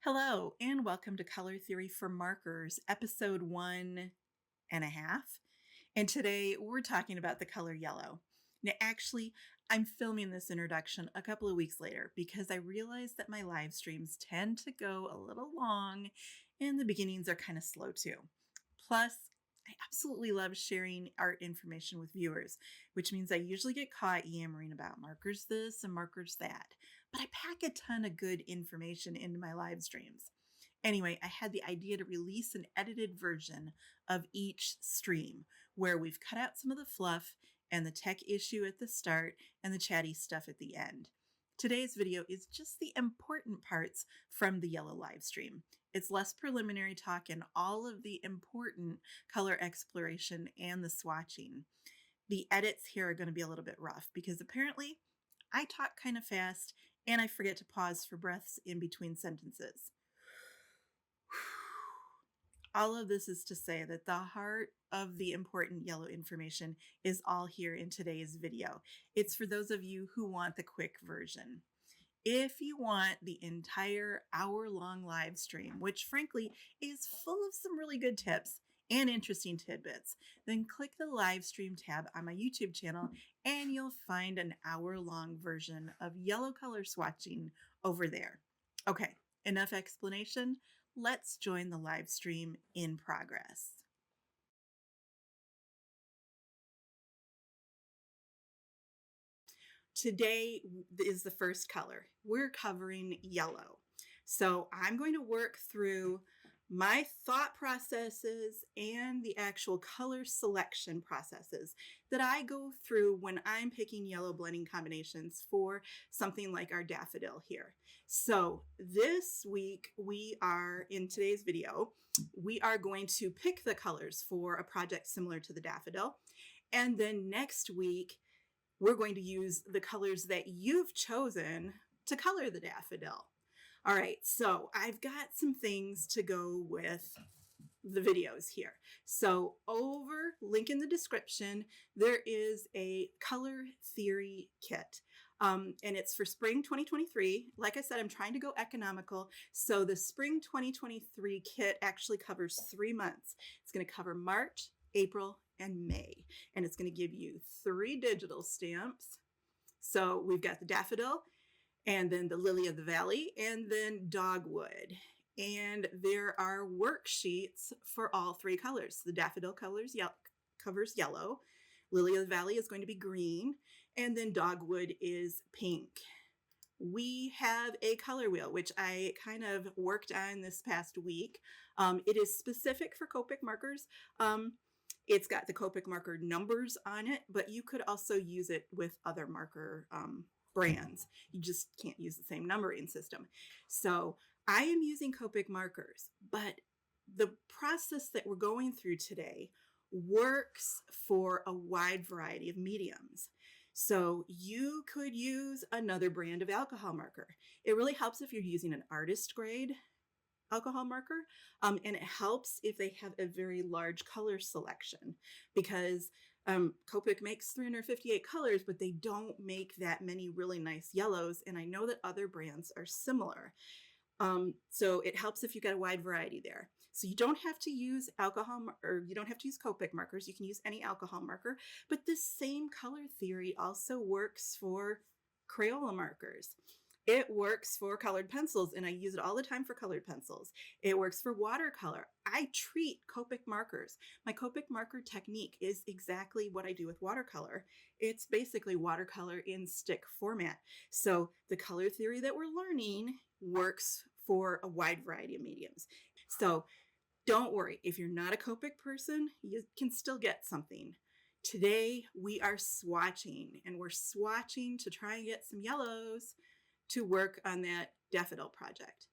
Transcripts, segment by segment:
Hello, and welcome to Color Theory for Markers, episode 1.5. And today we're talking about the color yellow. Now, actually, I'm filming this introduction a couple of weeks later because I realized that my live streams tend to go a little long and the beginnings are kind of slow too. Plus, I absolutely love sharing art information with viewers, which means I usually get caught yammering about markers this and markers that. But I pack a ton of good information into my live streams. Anyway, I had the idea to release an edited version of each stream where we've cut out some of the fluff and the tech issue at the start and the chatty stuff at the end. Today's video is just the important parts from the yellow live stream. It's less preliminary talk and all of the important color exploration and the swatching. The edits here are going to be a little bit rough because apparently I talk kind of fast and I forget to pause for breaths in between sentences. All of this is to say that the heart of the important yellow information is all here in today's video. It's for those of you who want the quick version. If you want the entire hour-long live stream, which frankly is full of some really good tips and interesting tidbits, then click the live stream tab on my YouTube channel and you'll find an hour-long version of yellow color swatching over there. Okay, enough explanation. Let's join the live stream in progress. Today is the first color. We're covering yellow. So I'm going to work through my thought processes and the actual color selection processes that I go through when I'm picking yellow blending combinations for something like our daffodil here. So this week in today's video, we are going to pick the colors for a project similar to the daffodil. And then next week, we're going to use the colors that you've chosen to color the daffodil. All right, so I've got some things to go with the videos here. So link in the description, there is a color theory kit. And it's for spring 2023. Like I said, I'm trying to go economical. So the spring 2023 kit actually covers 3 months. It's going to cover March, April, and May. And it's going to give you 3 digital stamps. So we've got the daffodil, and then the lily of the valley, and then dogwood. And there are worksheets for all 3 colors. The daffodil covers yellow, lily of the valley is going to be green, and then dogwood is pink. We have a color wheel, which I kind of worked on this past week. It is specific for Copic markers. It's got the Copic marker numbers on it, but you could also use it with other marker brands. You just can't use the same numbering system. So I am using Copic markers, but the process that we're going through today works for a wide variety of mediums. So you could use another brand of alcohol marker. It really helps if you're using an artist grade alcohol marker, and it helps if they have a very large color selection because Copic makes 358 colors, but they don't make that many really nice yellows, and I know that other brands are similar. So it helps if you get a wide variety there. So you don't have to use you don't have to use Copic markers. You can use any alcohol marker, but this same color theory also works for Crayola markers. It works for colored pencils, and I use it all the time for colored pencils. It works for watercolor. I treat Copic markers. My Copic marker technique is exactly what I do with watercolor. It's basically watercolor in stick format. So the color theory that we're learning works for a wide variety of mediums. So don't worry, if you're not a Copic person, you can still get something. Today we are swatching, and we're swatching to try and get some yellows to work on that daffodil project.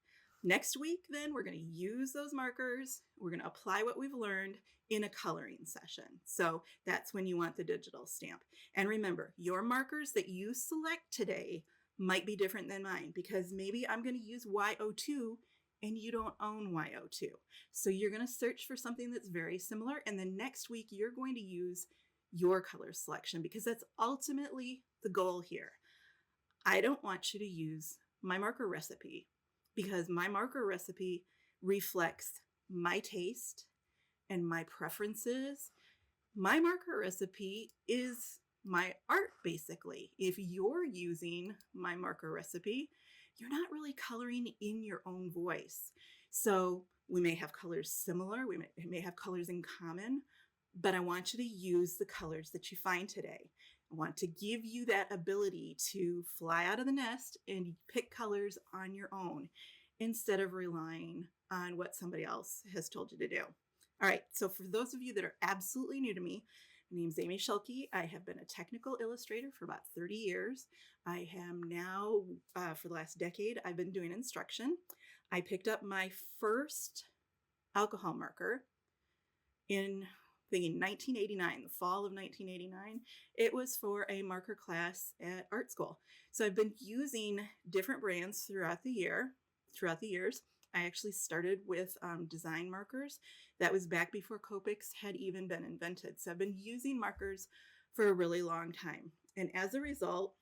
Next week, then, we're going to use those markers. We're going to apply what we've learned in a coloring session. So that's when you want the digital stamp. And remember, your markers that you select today might be different than mine because maybe I'm going to use Y02 and you don't own Y02. So you're going to search for something that's very similar. And then next week, you're going to use your color selection because that's ultimately the goal here. I don't want you to use my marker recipe because my marker recipe reflects my taste and my preferences. My marker recipe is my art, basically. If you're using my marker recipe, you're not really coloring in your own voice. So we may have colors similar, we may have colors in common, but I want you to use the colors that you find today. I want to give you that ability to fly out of the nest and pick colors on your own instead of relying on what somebody else has told you to do. All right, so for those of you that are absolutely new to me, my name's Amy Shulke. I have been a technical illustrator for about 30 years. I am now, for the last decade, I've been doing instruction. I picked up my first alcohol marker in 1989, the fall of 1989. It was for a marker class at art school. So I've been using different brands throughout the years. I actually started with design markers. That was back before Copics had even been invented. So I've been using markers for a really long time. And as a result,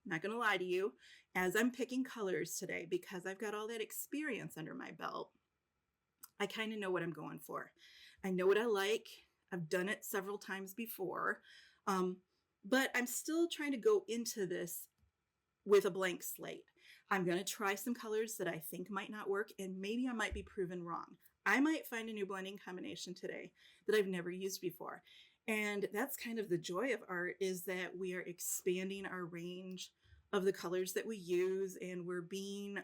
I'm not going to lie to you, as I'm picking colors today, because I've got all that experience under my belt, I kind of know what I'm going for. I know what I like. I've done it several times before, but I'm still trying to go into this with a blank slate. I'm going to try some colors that I think might not work, and maybe I might be proven wrong. I might find a new blending combination today that I've never used before. And that's kind of the joy of art, is that we are expanding our range of the colors that we use, and we're being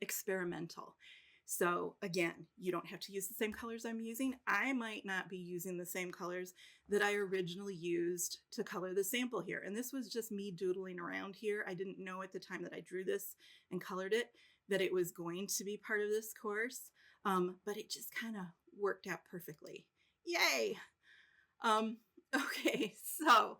experimental. So again, you don't have to use the same colors I'm using. I might not be using the same colors that I originally used to color the sample here. And this was just me doodling around here. I didn't know at the time that I drew this and colored it that it was going to be part of this course. But it just kind of worked out perfectly. Yay! Okay, so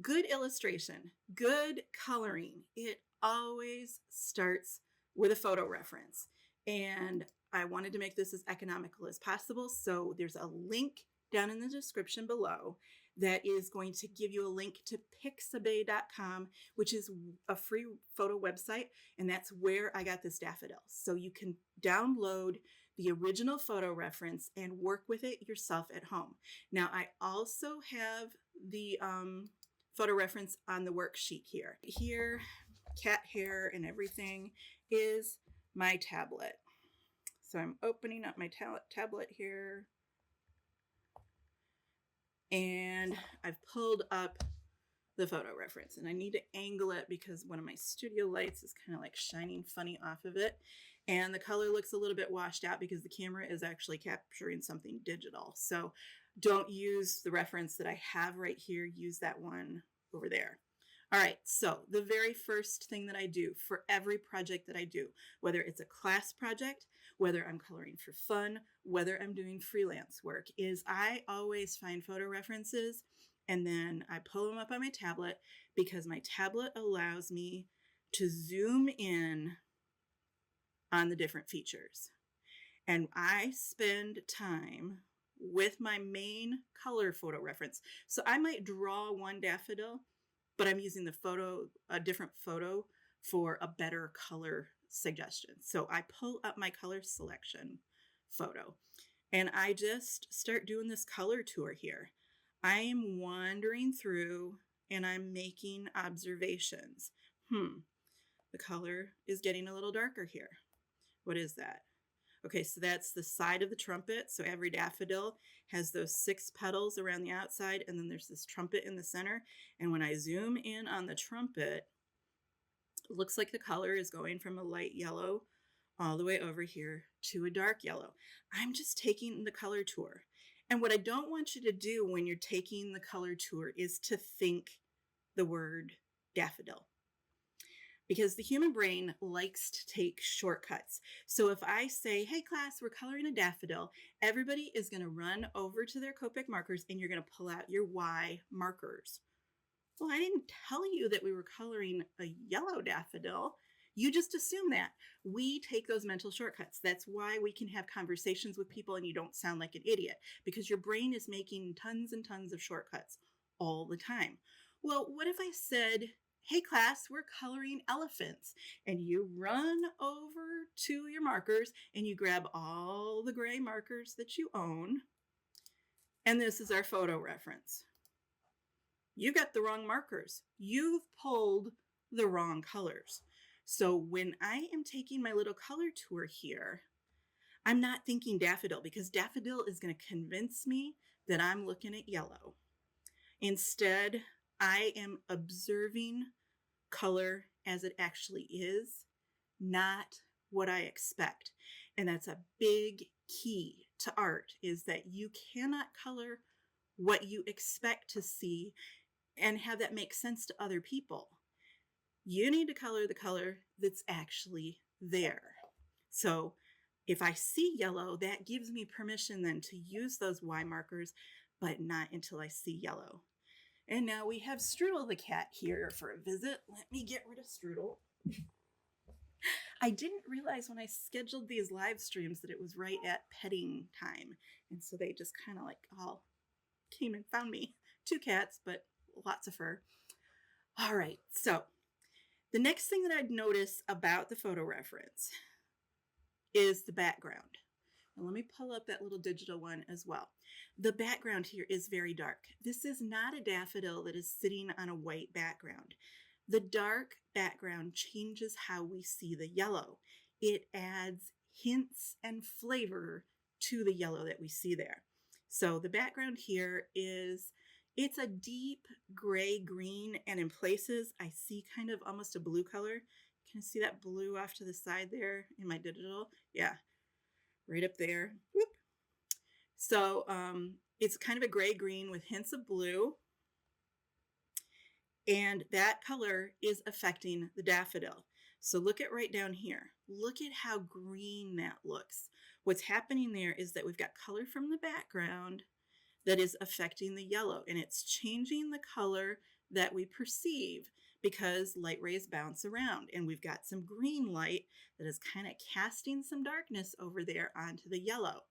good illustration, good coloring, it always starts with a photo reference. And I wanted to make this as economical as possible. So there's a link down in the description below that is going to give you a link to pixabay.com, which is a free photo website. And that's where I got this daffodil. So you can download the original photo reference and work with it yourself at home. Now, I also have the photo reference on the worksheet here. Here, cat hair and everything is my tablet. So I'm opening up my tablet here, and I've pulled up the photo reference, and I need to angle it because one of my studio lights is kind of like shining funny off of it, and the color looks a little bit washed out because the camera is actually capturing something digital. So don't use the reference that I have right here, use that one over there. All right, so the very first thing that I do for every project that I do, whether it's a class project, whether I'm coloring for fun, whether I'm doing freelance work, is I always find photo references and then I pull them up on my tablet, because my tablet allows me to zoom in on the different features. And I spend time with my main color photo reference. So I might draw one daffodil, but I'm using a different photo for a better color suggestion. So I pull up my color selection photo and I just start doing this color tour here. I am wandering through and I'm making observations. The color is getting a little darker here. What is that? Okay, so that's the side of the trumpet. So every daffodil has those 6 petals around the outside, and then there's this trumpet in the center. And when I zoom in on the trumpet, it looks like the color is going from a light yellow all the way over here to a dark yellow. I'm just taking the color tour. And what I don't want you to do when you're taking the color tour is to think the word daffodil, because the human brain likes to take shortcuts. So if I say, hey class, we're coloring a daffodil, everybody is going to run over to their Copic markers and you're going to pull out your Y markers. Well, I didn't tell you that we were coloring a yellow daffodil. You just assume that. We take those mental shortcuts. That's why we can have conversations with people and you don't sound like an idiot, because your brain is making tons and tons of shortcuts all the time. Well, what if I said, hey class, we're coloring elephants. And you run over to your markers and you grab all the gray markers that you own. And this is our photo reference. You got the wrong markers. You've pulled the wrong colors. So when I am taking my little color tour here, I'm not thinking daffodil because daffodil is going to convince me that I'm looking at yellow. Instead, I am observing color as it actually is, not what I expect. And that's a big key to art, is that you cannot color what you expect to see and have that make sense to other people. You need to color the color that's actually there. So if I see yellow, that gives me permission then to use those Y markers, but not until I see yellow. And now we have Strudel the cat here for a visit. Let me get rid of Strudel. I didn't realize when I scheduled these live streams that it was right at petting time. And so they just kind of like all came and found me. 2 cats, but lots of fur. All right, so the next thing that I'd notice about the photo reference is the background. And let me pull up that little digital one as well. The background here is very dark. This is not a daffodil that is sitting on a white background. The dark background changes how we see the yellow. It adds hints and flavor to the yellow that we see there. So the background here is, it's a deep gray green, and in places I see kind of almost a blue color. Can you see that blue off to the side there in my digital? Yeah, right up there. Whoop. So it's kind of a gray green with hints of blue. And that color is affecting the daffodil. So look at right down here. Look at how green that looks. What's happening there is that we've got color from the background that is affecting the yellow, and it's changing the color that we perceive because light rays bounce around, and we've got some green light that is kind of casting some darkness over there onto the yellow.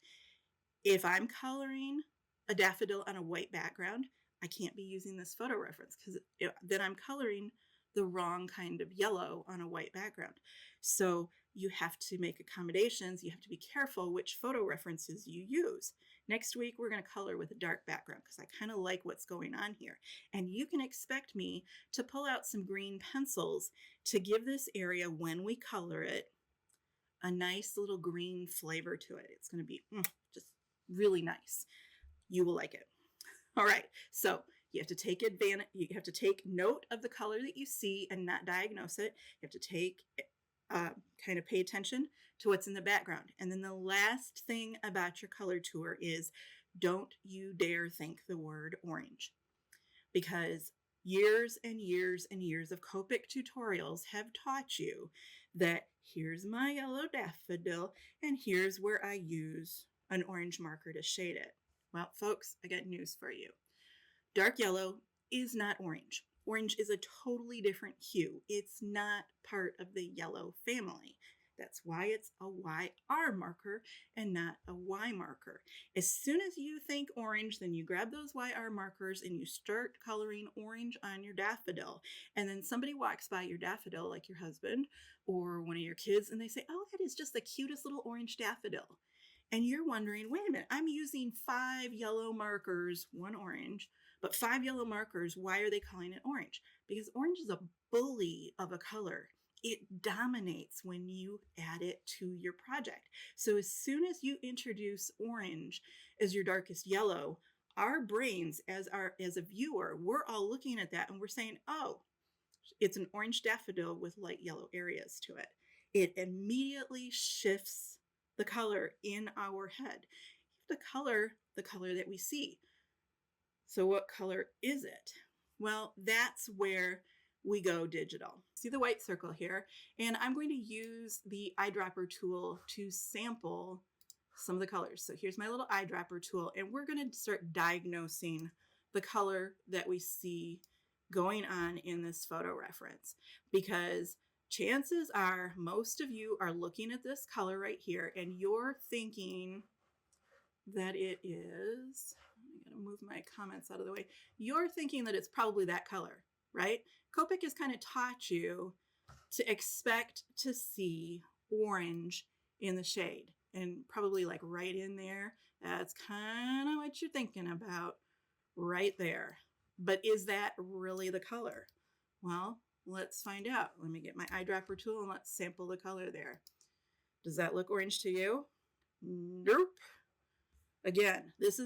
If I'm coloring a daffodil on a white background, I can't be using this photo reference because then I'm coloring the wrong kind of yellow on a white background. So you have to make accommodations. You have to be careful which photo references you use. Next week, we're going to color with a dark background because I kind of like what's going on here. And you can expect me to pull out some green pencils to give this area, when we color it, a nice little green flavor to it. It's going to be just really nice. You will like it. All right, so you have to take advantage, you have to take note of the color that you see and not diagnose it. You have to take, kind of pay attention to what's in the background. And then the last thing about your color tour is, don't you dare think the word orange, because years and years and years of Copic tutorials have taught you that here's my yellow daffodil and here's where I use an orange marker to shade it. Well, folks, I got news for you. Dark yellow is not orange. Orange is a totally different hue. It's not part of the yellow family. That's why it's a YR marker and not a Y marker. As soon as you think orange, then you grab those YR markers and you start coloring orange on your daffodil. And then somebody walks by your daffodil, like your husband or one of your kids, and they say, oh, that is just the cutest little orange daffodil. And you're wondering, wait a minute, I'm using 5 yellow markers, 1 orange, but 5 yellow markers, why are they calling it orange? Because orange is a bully of a color. It dominates when you add it to your project. So as soon as you introduce orange as your darkest yellow, our brains, as a viewer, we're all looking at that and we're saying, oh, it's an orange daffodil with light yellow areas to it. It immediately shifts the color in our head. You have to color the color that we see. So what color is it? Well, that's where we go digital. See the white circle here, and I'm going to use the eyedropper tool to sample some of the colors. So here's my little eyedropper tool, and we're going to start diagnosing the color that we see going on in this photo reference, because chances are most of you are looking at this color right here and you're thinking that it is, I'm going to move my comments out of the way. You're thinking that it's probably that color, right? Copic has kind of taught you to expect to see orange in the shade, and probably like right in there. That's kind of what you're thinking about right there. But is that really the color? Well, let's find out. Let me get my eyedropper tool and let's sample the color there. Does that look orange to you? Nope. Again, this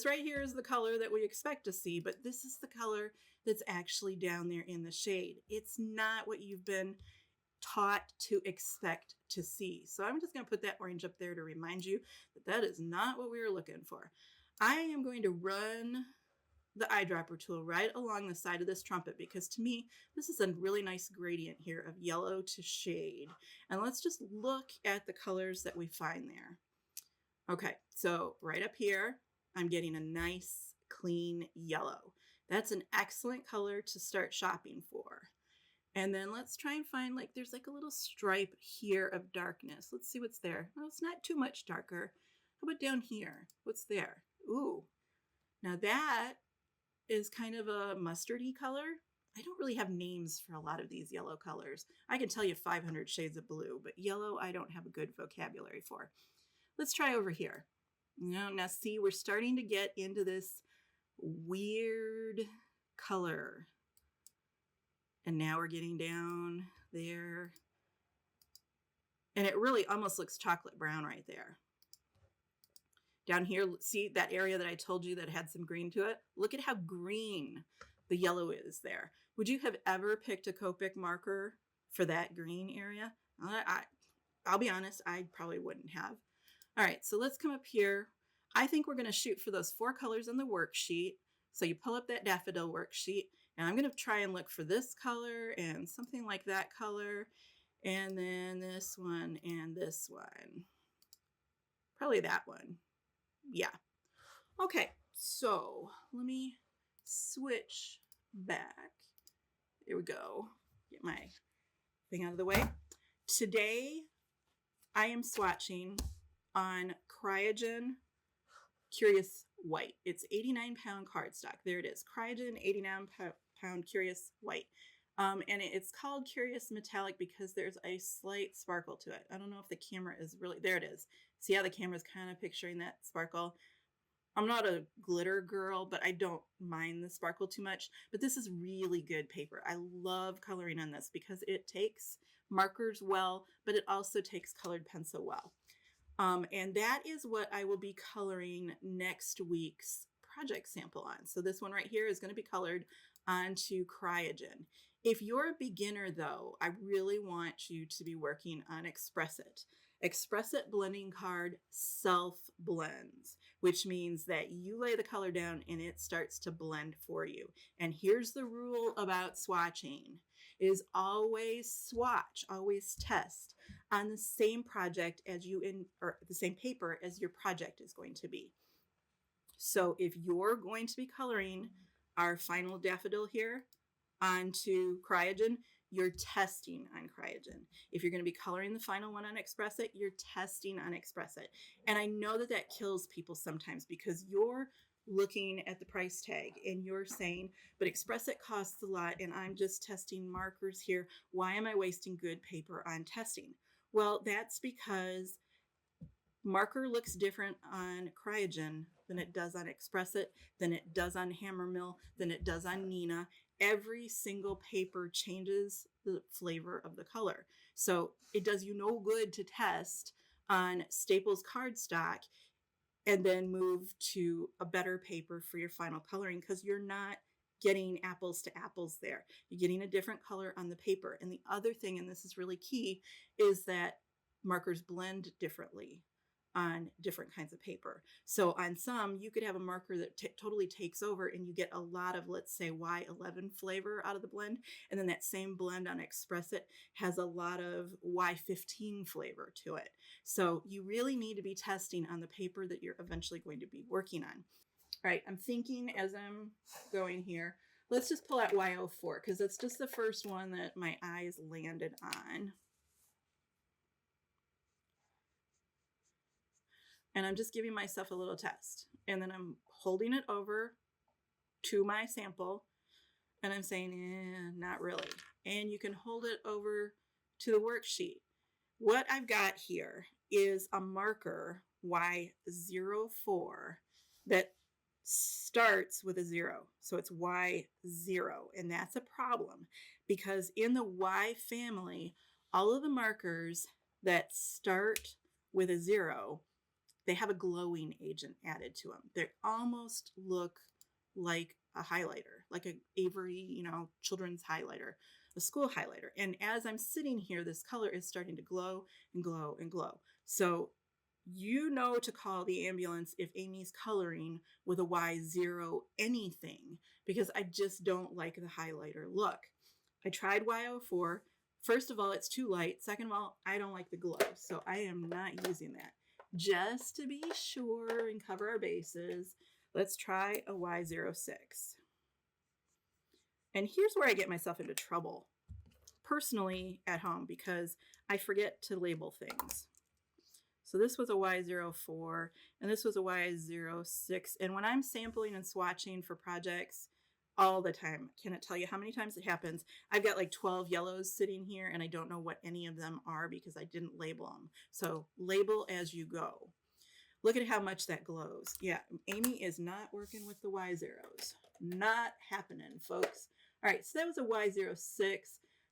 right here is the color that we expect to see, but this is the color that's actually down there in the shade. It's not what you've been taught to expect to see. So I'm just going to put that orange up there to remind you that that is not what we were looking for. I am going to run the eyedropper tool right along the side of this trumpet because to me, this is a really nice gradient here of yellow to shade. And let's just look at the colors that we find there. Okay, so right up here, I'm getting a nice clean yellow. That's an excellent color to start shopping for. And then let's try and find, like, there's like a little stripe here of darkness. Let's see what's there. Oh, it's not too much darker. How about down here? What's there? Ooh, now that is kind of a mustardy color. I don't really have names for a lot of these yellow colors. I can tell you 500 shades of blue, but yellow I don't have a good vocabulary for. Let's try over here. Now see, we're starting to get into this weird color. And now we're getting down there. And it really almost looks chocolate brown right there. Down here, see that area that I told you that had some green to it? Look at how green the yellow is there. Would you have ever picked a Copic marker for that green area? I'll be honest, I probably wouldn't have. All right, so let's come up here. I think we're going to shoot for those 4 colors on the worksheet. So you pull up that daffodil worksheet, and I'm going to try and look for this color and something like that color, and then this one and this one. Probably that one. Yeah. Okay, so let me switch back. There we go. Get my thing out of the way. Today, I am swatching on Cryogen Curious White. It's 89-pound cardstock. There it is. Cryogen 89-pound Curious White. And it's called Curious Metallic because there's a slight sparkle to it. I don't know if the camera is really, there it is. See how the camera's kind of picturing that sparkle? I'm not a glitter girl, but I don't mind the sparkle too much. But this is really good paper. I love coloring on this because it takes markers well, but it also takes colored pencil well. And that is what I will be coloring next week's project sample on. So this one right here is going to be colored onto Cryogen. If you're a beginner though, I really want you to be working on Express It. Express It blending card self-blends, which means that you lay the color down and it starts to blend for you. And here's the rule about swatching, is always swatch, always test on the same project as you or the same paper as your project is going to be. So if you're going to be coloring our final daffodil here onto Cryogen, you're testing on Cryogen. If you're going to be coloring the final one on Express It, you're testing on Express It. And I know that that kills people sometimes because you're looking at the price tag and you're saying, but Express It costs a lot and I'm just testing markers here. Why am I wasting good paper on testing? Well, that's because marker looks different on Cryogen than it does on Express It, than it does on Hammermill, than it does on Nina. Every single paper changes the flavor of the color. So it does you no good to test on Staples cardstock and then move to a better paper for your final coloring because you're not getting apples to apples there. You're getting a different color on the paper. And the other thing, and this is really key, is that markers blend differently on different kinds of paper. So on some, you could have a marker that totally takes over and you get a lot of, let's say, Y11 flavor out of the blend. And then that same blend on Express It has a lot of Y15 flavor to it. So you really need to be testing on the paper that you're eventually going to be working on. All right, I'm thinking as I'm going here, let's just pull out Y04 because that's just the first one that my eyes landed on. And I'm just giving myself a little test. And then I'm holding it over to my sample. And I'm saying, not really. And you can hold it over to the worksheet. What I've got here is a marker Y04 that starts with a 0. So it's Y0. And that's a problem because in the Y family, all of the markers that start with a 0, they have a glowing agent added to them. They almost look like a highlighter, like a Avery, children's highlighter, a school highlighter. And as I'm sitting here, this color is starting to glow and glow and glow. So you know to call the ambulance if Amy's coloring with a Y0 anything, because I just don't like the highlighter look. I tried Y04. First of all, it's too light. Second of all, I don't like the glow, so I am not using that. Just to be sure and cover our bases, let's try a Y06. And here's where I get myself into trouble personally at home because I forget to label things. So this was a Y04 and this was a Y06. And when I'm sampling and swatching for projects all the time, I cannot tell you how many times it happens. I've got like 12 yellows sitting here and I don't know what any of them are because I didn't label them. So label as you go. Look at how much that glows. Yeah, Amy is not working with the Y0s. Not happening, folks. All right, so that was a Y06.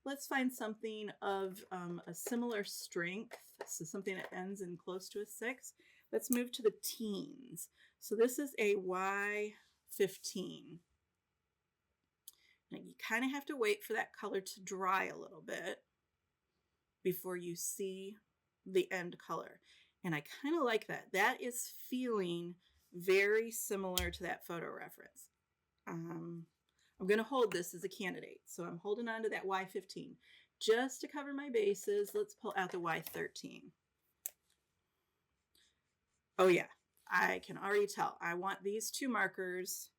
Let's find something of a similar strength. So something that ends in close to a 6. Let's move to the teens. So this is a Y15. Now you kind of have to wait for that color to dry a little bit before you see the end color. And I kind of like that. That is feeling very similar to that photo reference. I'm going to hold this as a candidate. So I'm holding on to that Y15. Just to cover my bases, let's pull out the Y13. Oh yeah, I can already tell. I want these two markers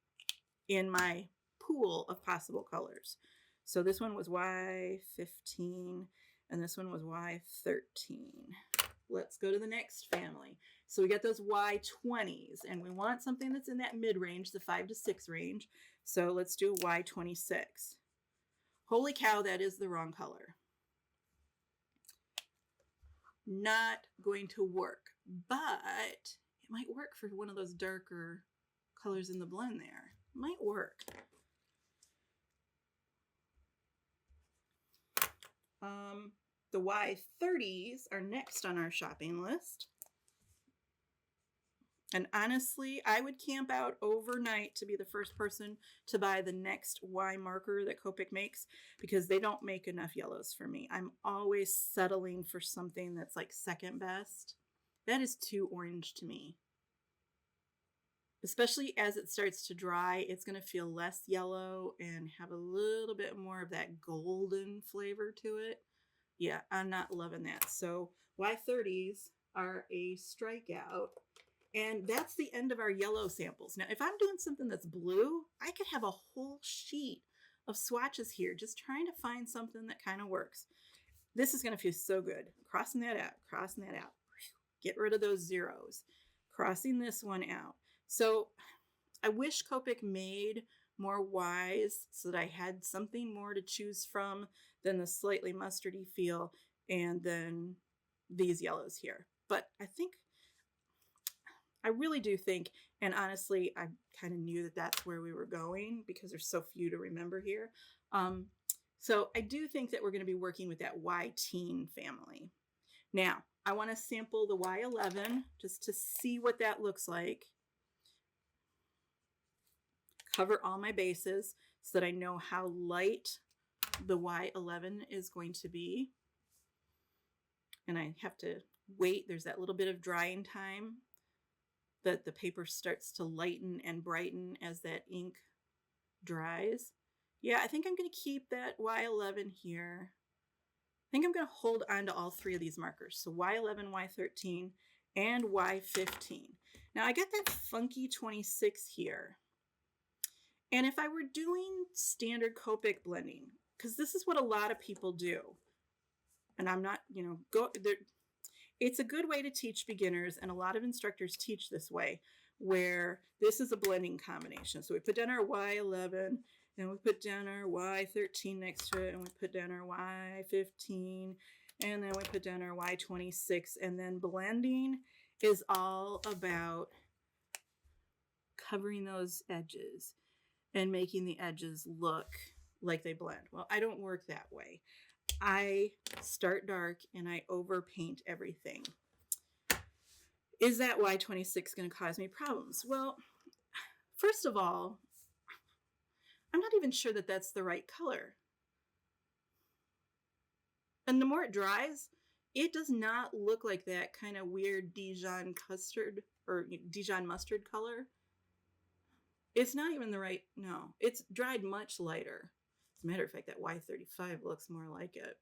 in my pool of possible colors. So this one was Y15 and this one was Y13. Let's go to the next family. So we got those Y20s and we want something that's in that mid-range, the 5 to 6 range. So let's do a Y26. Holy cow, that is the wrong color. Not going to work, but it might work for one of those darker colors in the blend there. Might work. The Y30s are next on our shopping list. And honestly, I would camp out overnight to be the first person to buy the next Y marker that Copic makes because they don't make enough yellows for me. I'm always settling for something that's like second best. That is too orange to me. Especially as it starts to dry, it's going to feel less yellow and have a little bit more of that golden flavor to it. Yeah, I'm not loving that. So Y30s are a strikeout. And that's the end of our yellow samples. Now, if I'm doing something that's blue, I could have a whole sheet of swatches here, just trying to find something that kind of works. This is going to feel so good. Crossing that out, crossing that out. Get rid of those zeros. Crossing this one out. So I wish Copic made more Ys so that I had something more to choose from than the slightly mustardy feel and then these yellows here. But I really do think, and honestly, I kind of knew that that's where we were going because there's so few to remember here. So I do think that we're going to be working with that Y-teen family. Now, I want to sample the Y11 just to see what that looks like. Cover all my bases so that I know how light the Y11 is going to be. And I have to wait. There's that little bit of drying time that the paper starts to lighten and brighten as that ink dries. Yeah, I think I'm going to keep that Y11 here. I think I'm going to hold on to all three of these markers. So Y11, Y13, and Y15. Now I got that funky 26 here. And if I were doing standard Copic blending, because this is what a lot of people do, and I'm not, it's a good way to teach beginners, and a lot of instructors teach this way, where this is a blending combination. So we put down our Y11, Then we put down our Y13 next to it, and we put down our Y15, and then we put down our Y26. And then blending is all about covering those edges and making the edges look like they blend. Well, I don't work that way. I start dark and I overpaint everything. Is that Y26 going to cause me problems? Well, first of all, I'm not even sure that that's the right color. And the more it dries, it does not look like that kind of weird Dijon custard or Dijon mustard color. It's not even the right, no, it's dried much lighter. As a matter of fact, that Y35 looks more like it.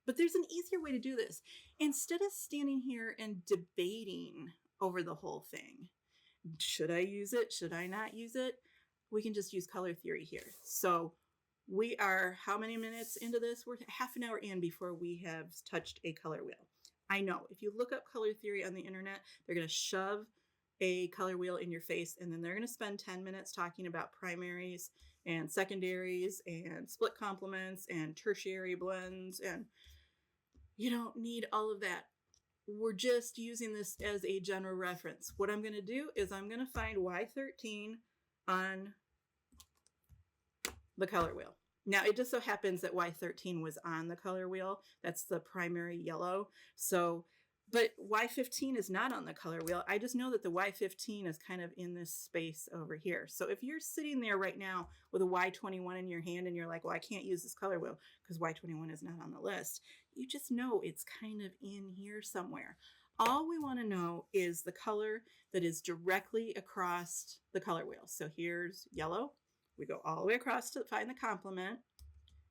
But there's an easier way to do this. Instead of standing here and debating over the whole thing, should I use it? Should I not use it? We can just use color theory here. So we are how many minutes into this? We're half an hour in before we have touched a color wheel. I know if you look up color theory on the internet, they're going to shove a color wheel in your face, and then they're going to spend 10 minutes talking about primaries and secondaries and split complements and tertiary blends, and you don't need all of that. We're just using this as a general reference. What I'm going to do is I'm going to find Y13 on the color wheel. Now, it just so happens that Y13 was on the color wheel. That's the primary yellow. So, but Y15 is not on the color wheel. I just know that the Y15 is kind of in this space over here. So if you're sitting there right now with a Y21 in your hand and you're like, well, I can't use this color wheel because Y21 is not on the list, you just know it's kind of in here somewhere. All we want to know is the color that is directly across the color wheel. So here's yellow. We go all the way across to find the complement,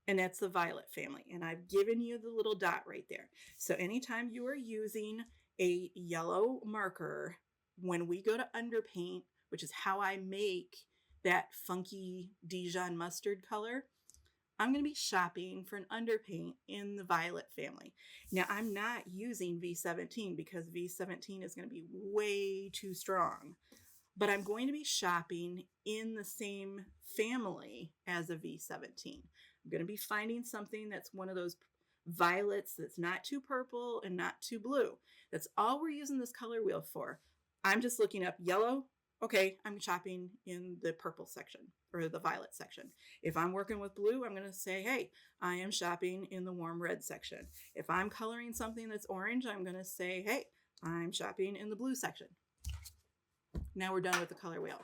and that's the violet family. And I've given you the little dot right there. So anytime you are using a yellow marker, when we go to underpaint, which is how I make that funky Dijon mustard color, I'm going to be shopping for an underpaint in the violet family. Now, I'm not using V17 because V17 is going to be way too strong, but I'm going to be shopping in the same family as a V17. I'm going to be finding something that's one of those violets that's not too purple and not too blue. That's all we're using this color wheel for. I'm just looking up yellow. Okay, I'm shopping in the purple section or the violet section. If I'm working with blue, I'm going to say, hey, I am shopping in the warm red section. If I'm coloring something that's orange, I'm going to say, hey, I'm shopping in the blue section. Now we're done with the color wheel.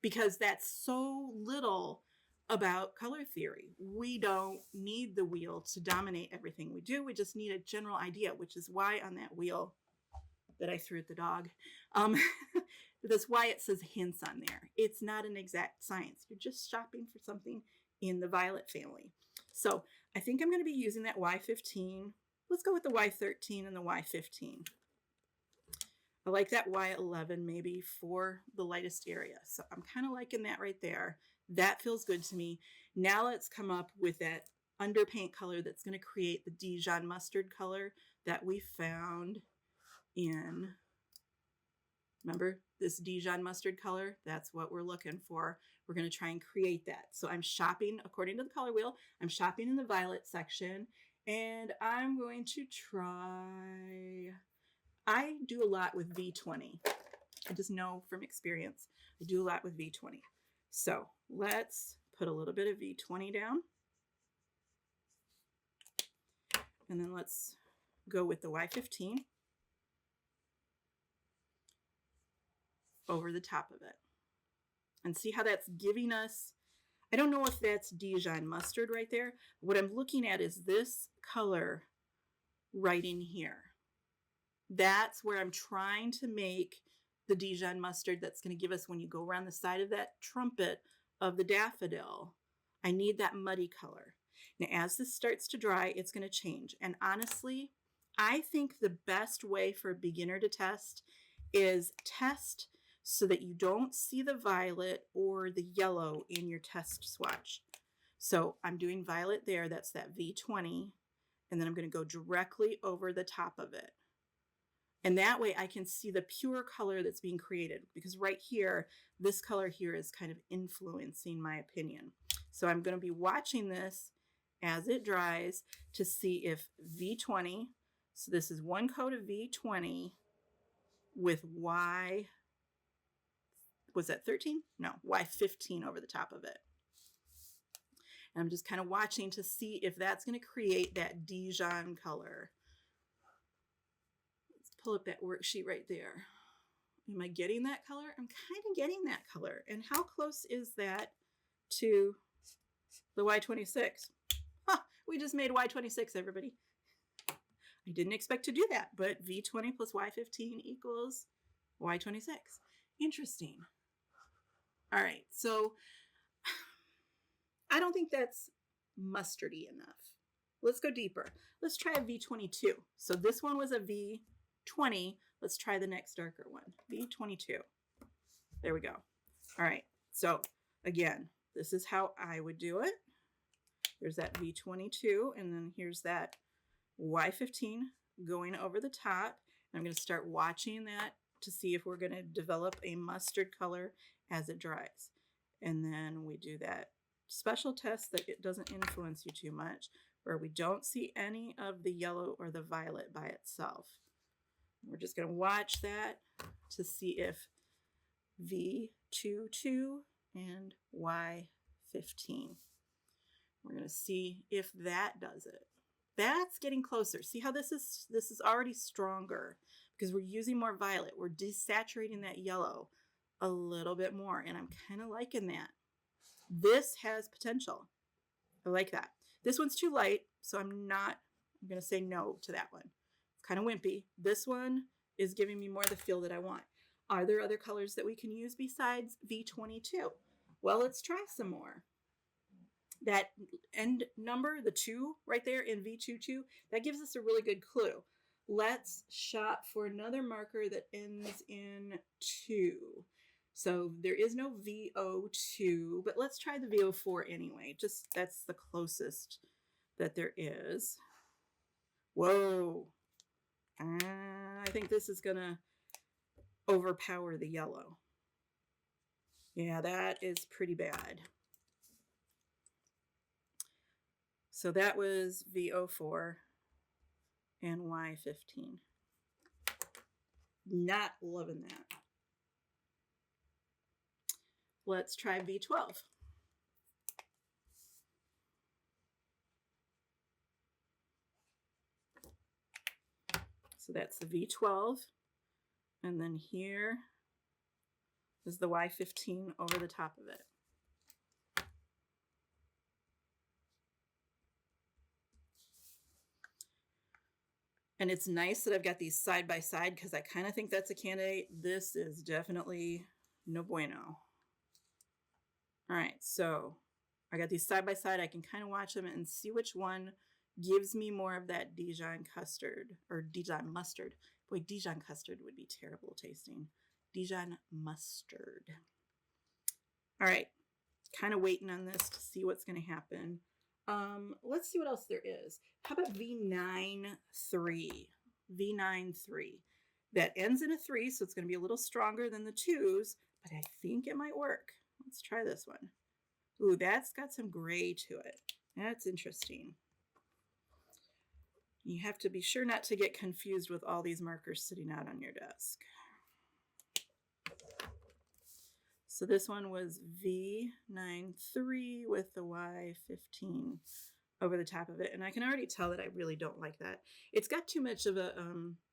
Because that's so little about color theory. We don't need the wheel to dominate everything we do. We just need a general idea, which is why on that wheel that I threw at the dog, that's why it says hints on there. It's not an exact science. You're just shopping for something in the violet family. So I think I'm going to be using that Y15. Let's go with the Y13 and the Y15. I like that Y11 maybe for the lightest area. So I'm kind of liking that right there. That feels good to me. Now let's come up with that underpaint color that's going to create the Dijon mustard color that we found in, remember this Dijon mustard color? That's what we're looking for. We're going to try and create that. So I'm shopping according to the color wheel. I'm shopping in the violet section, and I'm going to try, I do a lot with V20. I just know from experience, I do a lot with V20. So let's put a little bit of V20 down. And then let's go with the Y15 over the top of it. And see how that's giving us, I don't know if that's Dijon mustard right there. What I'm looking at is this color right in here. That's where I'm trying to make the Dijon mustard that's going to give us when you go around the side of that trumpet of the daffodil. I need that muddy color. Now, as this starts to dry, it's going to change. And honestly, I think the best way for a beginner to test is test so that you don't see the violet or the yellow in your test swatch. So I'm doing violet there. That's that V20. And then I'm going to go directly over the top of it. And that way I can see the pure color that's being created, because right here, this color here is kind of influencing my opinion. So I'm going to be watching this as it dries to see if V20, so this is one coat of V20 with Y, was that 13? No, Y15 over the top of it. And I'm just kind of watching to see if that's going to create that Dijon color. Let's pull up that worksheet right there. Am I getting that color? I'm kind of getting that color. And how close is that to the Y26? Huh, we just made Y26, everybody. I didn't expect to do that, but V20 plus Y15 equals Y26. Interesting. All right, so I don't think that's mustardy enough. Let's go deeper. Let's try a V22. So this one was a V20. Let's try the next darker one, V22. There we go. All right, so again, this is how I would do it. There's that V22, and then here's that Y15 going over the top. And I'm going to start watching that to see if we're going to develop a mustard color as it dries. And then we do that special test that it doesn't influence you too much, where we don't see any of the yellow or the violet by itself. We're just going to watch that to see if V22 and Y15. We're going to see if that does it. That's getting closer. See how this is already stronger because we're using more violet. We're desaturating that yellow a little bit more, and I'm kind of liking that. This has potential. I like that. This one's too light, so I'm going to say no to that one. It's kind of wimpy. This one is giving me more the feel that I want. Are there other colors that we can use besides V22? Well, let's try some more. That end number, the 2 right there in V22, that gives us a really good clue. Let's shop for another marker that ends in 2. So there is no VO2, but let's try the VO4 anyway. Just that's the closest that there is. Whoa. I think this is going to overpower the yellow. Yeah, that is pretty bad. So that was VO4 and Y15. Not loving that. Let's try V12. So that's the V12. And then here is the Y15 over the top of it. And it's nice that I've got these side by side because I kind of think that's a candidate. This is definitely no bueno. All right, so I got these side by side. I can kind of watch them and see which one gives me more of that Dijon custard or Dijon mustard. Boy, Dijon custard would be terrible tasting. Dijon mustard. All right, kind of waiting on this to see what's going to happen. Let's see what else there is. How about V9-3? V9-3. That ends in a 3, so it's going to be a little stronger than the 2s, but I think it might work. Let's try this one. Ooh, that's got some gray to it. That's interesting. You have to be sure not to get confused with all these markers sitting out on your desk. So this one was V9-3 with the Y15 over the top of it. And I can already tell that I really don't like that. It's got too much of a,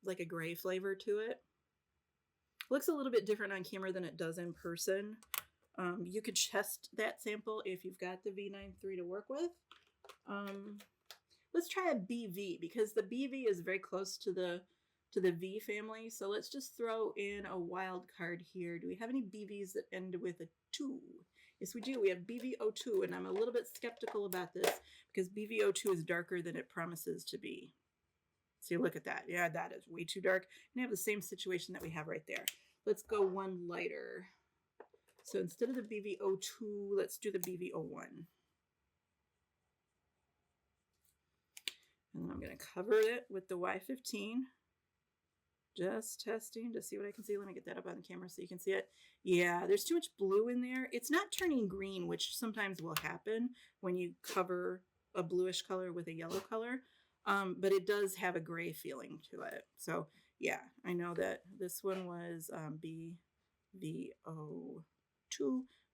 like a gray flavor to it. Looks a little bit different on camera than it does in person. You could test that sample if you've got the V9-3 to work with. Let's try a BV because the BV is very close to the V family. So let's just throw in a wild card here. Do we have any BVs that end with a 2? Yes, we do. We have BVO2, and I'm a little bit skeptical about this because BVO2 is darker than it promises to be. See, look at that. Yeah, that is way too dark. And I have the same situation that we have right there. Let's go one lighter. So instead of the BVO2, let's do the BVO1. And then I'm going to cover it with the Y15. Just testing to see what I can see. Let me get that up on the camera so you can see it. Yeah, there's too much blue in there. It's not turning green, which sometimes will happen when you cover a bluish color with a yellow color. But it does have a gray feeling to it. So yeah, I know that this one was BV02.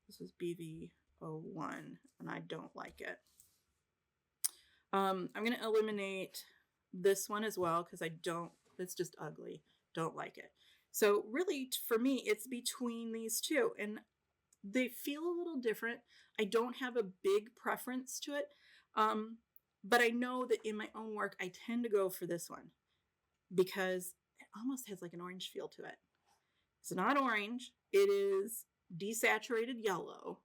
This was BV01, and I don't like it. I'm going to eliminate this one as well because it's just ugly. Don't like it. So really, for me, it's between these two, and they feel a little different. I don't have a big preference to it, but I know that in my own work, I tend to go for this one because it almost has like an orange feel to it. It's not orange. It is desaturated yellow,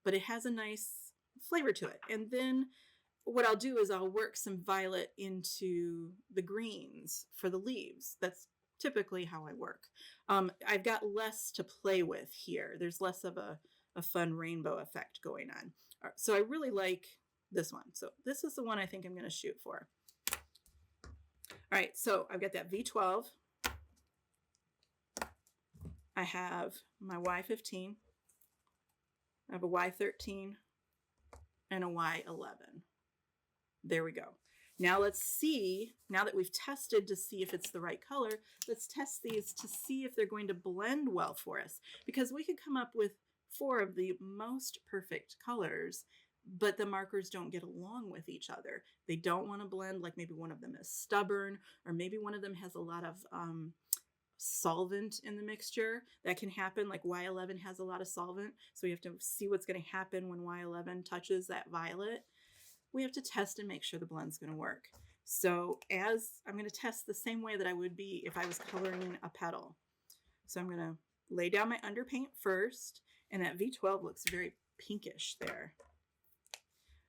but it has a nice flavor to it. And then what I'll do is I'll work some violet into the greens for the leaves. That's typically how I work. I've got less to play with here. There's less of a fun rainbow effect going on. So I really like this one. So this is the one I think I'm going to shoot for. All right, so I've got that V12. I have my Y15. I have a Y13 and a Y11. There we go. Now let's see, now that we've tested to see if it's the right color, let's test these to see if they're going to blend well for us. Because we could come up with 4 of the most perfect colors, but the markers don't get along with each other. They don't want to blend, like maybe one of them is stubborn, or maybe one of them has a lot of solvent in the mixture. That can happen, like Y11 has a lot of solvent, so we have to see what's going to happen when Y11 touches that violet. We have to test and make sure the blend's going to work. So as I'm going to test the same way that I would be if I was coloring a petal. So I'm going to lay down my underpaint first, and that V12 looks very pinkish there.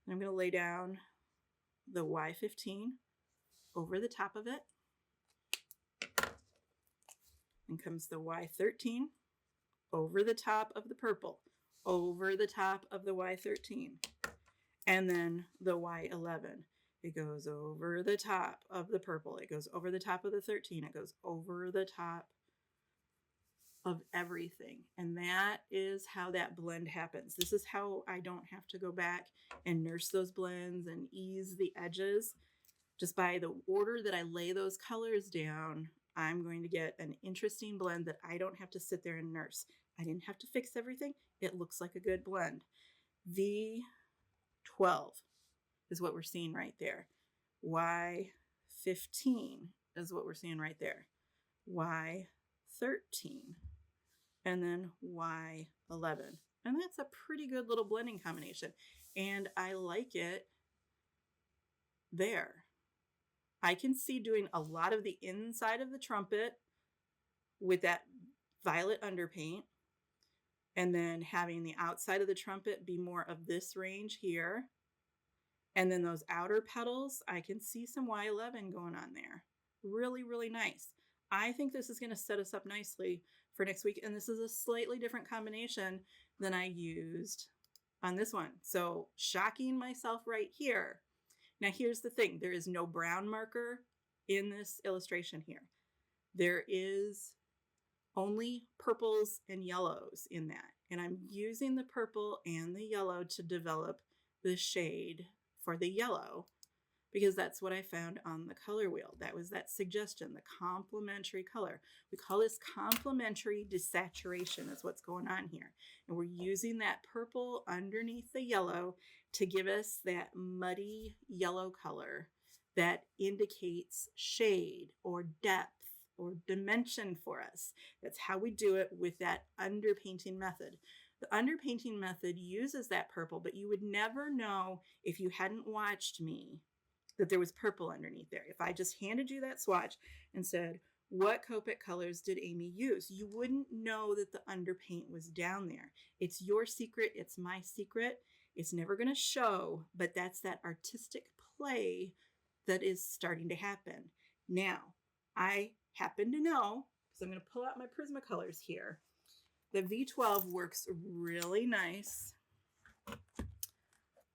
And I'm going to lay down the Y15 over the top of it. And comes the Y13 over the top of the purple, over the top of the Y13. And then the Y11, it goes over the top of the purple. It goes over the top of the 13. It goes over the top of everything. And that is how that blend happens. This is how I don't have to go back and nurse those blends and ease the edges. Just by the order that I lay those colors down, I'm going to get an interesting blend that I don't have to sit there and nurse. I didn't have to fix everything. It looks like a good blend. V12 is what we're seeing right there. Y15 is what we're seeing right there. Y13 and then Y11. And that's a pretty good little blending combination. And I like it there. I can see doing a lot of the inside of the trumpet with that violet underpaint, and then having the outside of the trumpet be more of this range here. And then those outer petals, I can see some Y11 going on there. Really, really nice. I think this is going to set us up nicely for next week. And this is a slightly different combination than I used on this one. So shocking myself right here. Now here's the thing. There is no brown marker in this illustration here. There is only purples and yellows in that. And I'm using the purple and the yellow to develop the shade for the yellow, because that's what I found on the color wheel. That was that suggestion, the complementary color. We call this complementary desaturation is what's going on here. And we're using that purple underneath the yellow to give us that muddy yellow color that indicates shade or depth or dimension for us. That's how we do it with that underpainting method. The underpainting method uses that purple, but you would never know if you hadn't watched me that there was purple underneath there. If I just handed you that swatch and said, what Copic colors did Amy use? You wouldn't know that the underpaint was down there. It's your secret. It's my secret. It's never going to show, but that's that artistic play that is starting to happen. Now, I happen to know, because I'm going to pull out my Prismacolors here, the V12 works really nice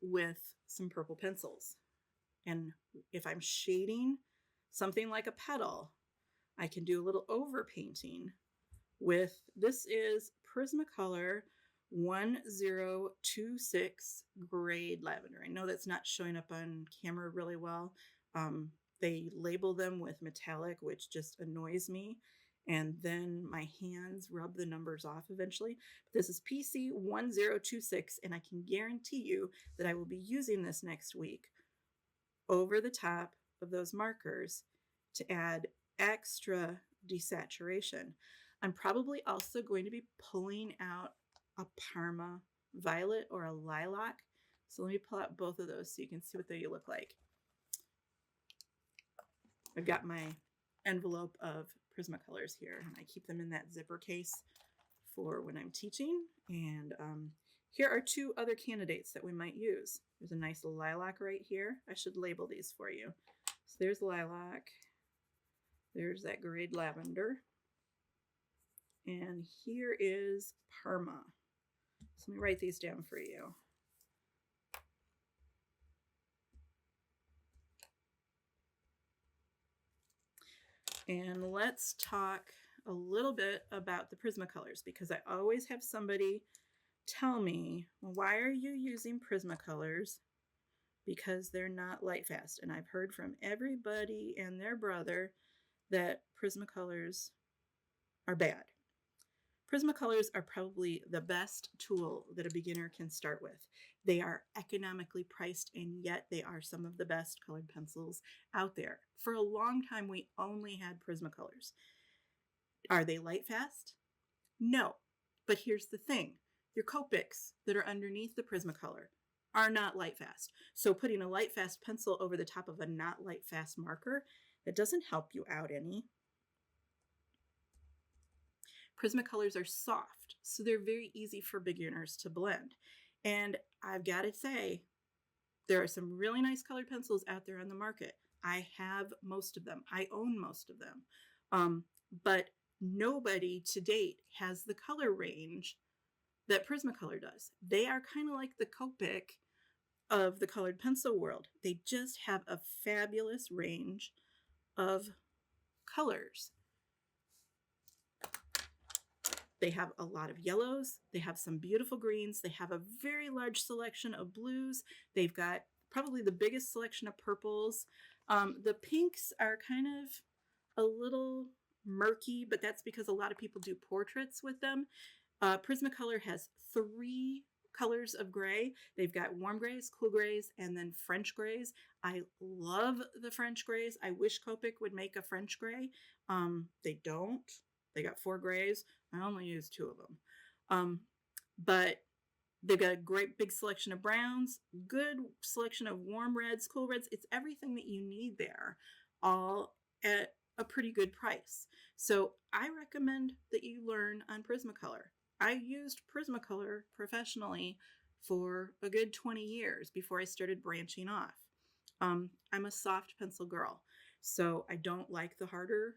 with some purple pencils. And if I'm shading something like a petal, I can do a little overpainting with, this is Prismacolor 1026 grade lavender. I know that's not showing up on camera really well. They label them with metallic, which just annoys me. And then my hands rub the numbers off eventually. But this is PC 1026, and I can guarantee you that I will be using this next week over the top of those markers to add extra desaturation. I'm probably also going to be pulling out a Parma violet or a lilac. So let me pull out both of those so you can see what they look like. I've got my envelope of Prismacolors here, and I keep them in that zipper case for when I'm teaching. And here are two other candidates that we might use. There's a nice lilac right here. I should label these for you. So there's lilac. There's that grade lavender. And here is Parma. So let me write these down for you. And let's talk a little bit about the Prismacolors, because I always have somebody tell me, well, why are you using Prismacolors? Because they're not light fast. And I've heard from everybody and their brother that Prismacolors are bad. Prismacolors are probably the best tool that a beginner can start with. They are economically priced, and yet they are some of the best colored pencils out there. For a long time, we only had Prismacolors. Are they light fast? No. But here's the thing. Your Copics that are underneath the Prismacolor are not light fast. So putting a light fast pencil over the top of a not light fast marker, that doesn't help you out any. Prismacolors are soft, so they're very easy for beginners to blend. And I've got to say, there are some really nice colored pencils out there on the market. I have most of them. I own most of them. But nobody to date has the color range that Prismacolor does. They are kind of like the Copic of the colored pencil world. They just have a fabulous range of colors. They have a lot of yellows. They have some beautiful greens. They have a very large selection of blues. They've got probably the biggest selection of purples. The pinks are kind of a little murky, but that's because a lot of people do portraits with them. Prismacolor has 3 colors of gray. They've got warm grays, cool grays, and then French grays. I love the French grays. I wish Copic would make a French gray. They don't. They got 4 grays. I only use 2 of them. But they've got a great big selection of browns, good selection of warm reds, cool reds. It's everything that you need there, all at a pretty good price. So I recommend that you learn on Prismacolor. I used Prismacolor professionally for a good 20 years before I started branching off. I'm a soft pencil girl, so I don't like the harder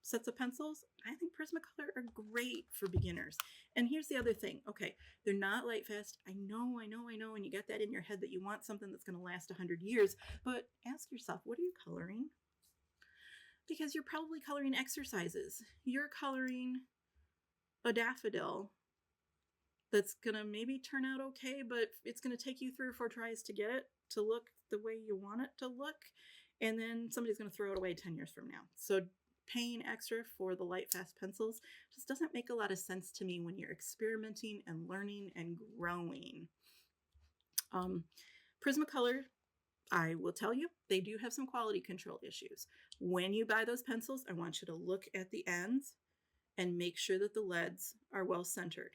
sets of pencils. I think Prismacolor are great for beginners. And here's the other thing. Okay, they're not light fast. I know, and you get that in your head that you want something that's going to last 100 years. But ask yourself, what are you coloring? Because you're probably coloring exercises. You're coloring a daffodil that's going to maybe turn out okay, but it's going to take you 3 or 4 tries to get it to look the way you want it to look. And then somebody's going to throw it away 10 years from now. So paying extra for the light fast pencils just doesn't make a lot of sense to me when you're experimenting and learning and growing. Prismacolor, I will tell you, they do have some quality control issues. When you buy those pencils, I want you to look at the ends and make sure that the leads are well centered.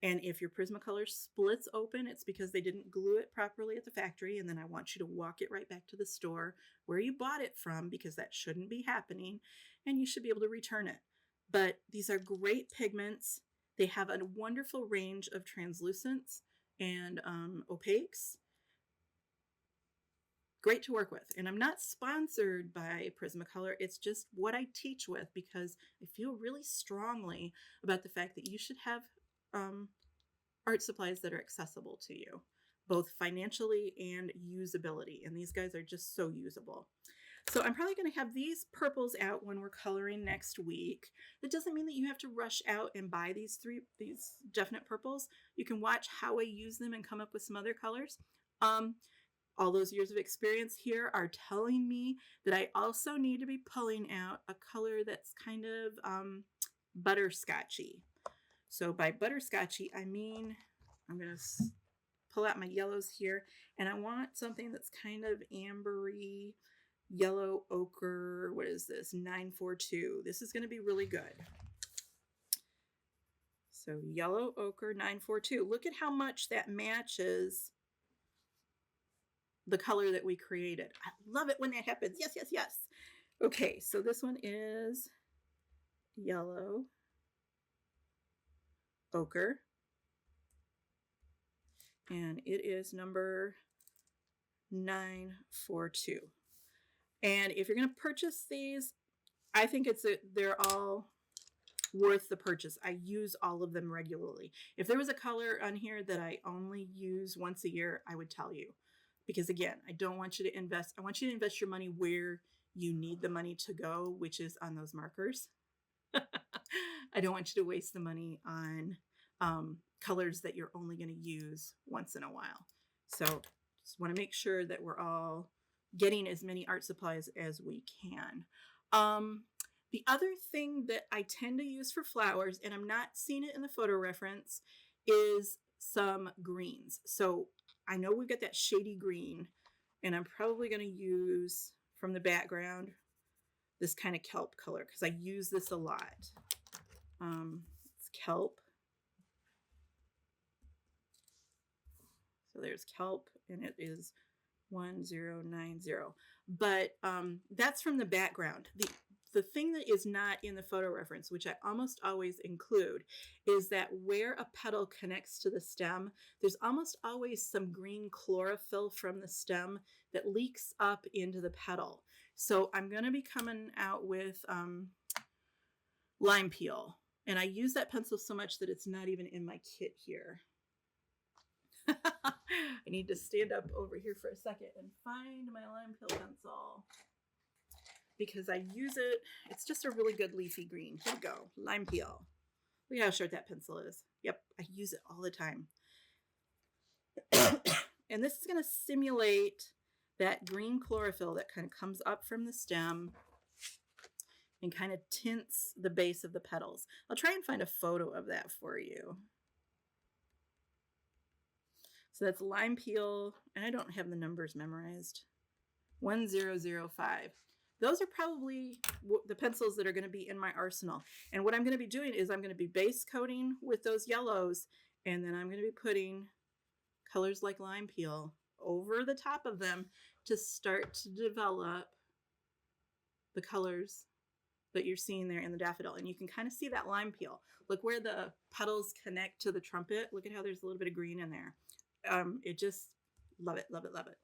And if your Prismacolor splits open, it's because they didn't glue it properly at the factory. And then I want you to walk it right back to the store where you bought it from, because that shouldn't be happening. And you should be able to return it. But these are great pigments. They have a wonderful range of translucents and opaques. Great to work with. And I'm not sponsored by Prismacolor. It's just what I teach with, because I feel really strongly about the fact that you should have art supplies that are accessible to you, both financially and usability. And these guys are just so usable. So I'm probably going to have these purples out when we're coloring next week. That doesn't mean that you have to rush out and buy these definite purples. You can watch how I use them and come up with some other colors. All those years of experience here are telling me that I also need to be pulling out a color that's kind of butterscotchy. So by butterscotchy, I mean, I'm going to pull out my yellows here, and I want something that's kind of ambery, yellow ochre. What is this? 942. This is going to be really good. So yellow ochre 942. Look at how much that matches the color that we created. I love it when that happens. Yes, yes, yes. Okay, so this one is yellow ochre. And it is number 942. And if you're going to purchase these, I think they're all worth the purchase. I use all of them regularly. If there was a color on here that I only use once a year, I would tell you. Because again, I don't want you to invest. I want you to invest your money where you need the money to go, which is on those markers. I don't want you to waste the money on colors that you're only going to use once in a while. So just want to make sure that we're all getting as many art supplies as we can. The other thing that I tend to use for flowers, and I'm not seeing it in the photo reference, is some greens. So I know we've got that shady green, and I'm probably going to use from the background this kind of kelp color because I use this a lot. It's kelp. So there's kelp, and it is 1090. But that's from the background. The thing that is not in the photo reference, which I almost always include, is that where a petal connects to the stem, there's almost always some green chlorophyll from the stem that leaks up into the petal. So I'm going to be coming out with lime peel. And I use that pencil so much that it's not even in my kit here. I need to stand up over here for a second and find my lime peel pencil because I use it. It's just a really good leafy green. Here we go. Lime peel. Look at how short that pencil is. Yep, I use it all the time. And this is going to simulate that green chlorophyll that kind of comes up from the stem and kind of tints the base of the petals. I'll try and find a photo of that for you. So that's lime peel, and I don't have the numbers memorized. 1005. Those are probably the pencils that are going to be in my arsenal. And what I'm going to be doing is I'm going to be base coating with those yellows, and then I'm going to be putting colors like lime peel over the top of them to start to develop the colors that you're seeing there in the daffodil. And you can kind of see that lime peel. Look where the petals connect to the trumpet. Look at how there's a little bit of green in there. It just, love it, love it, love it.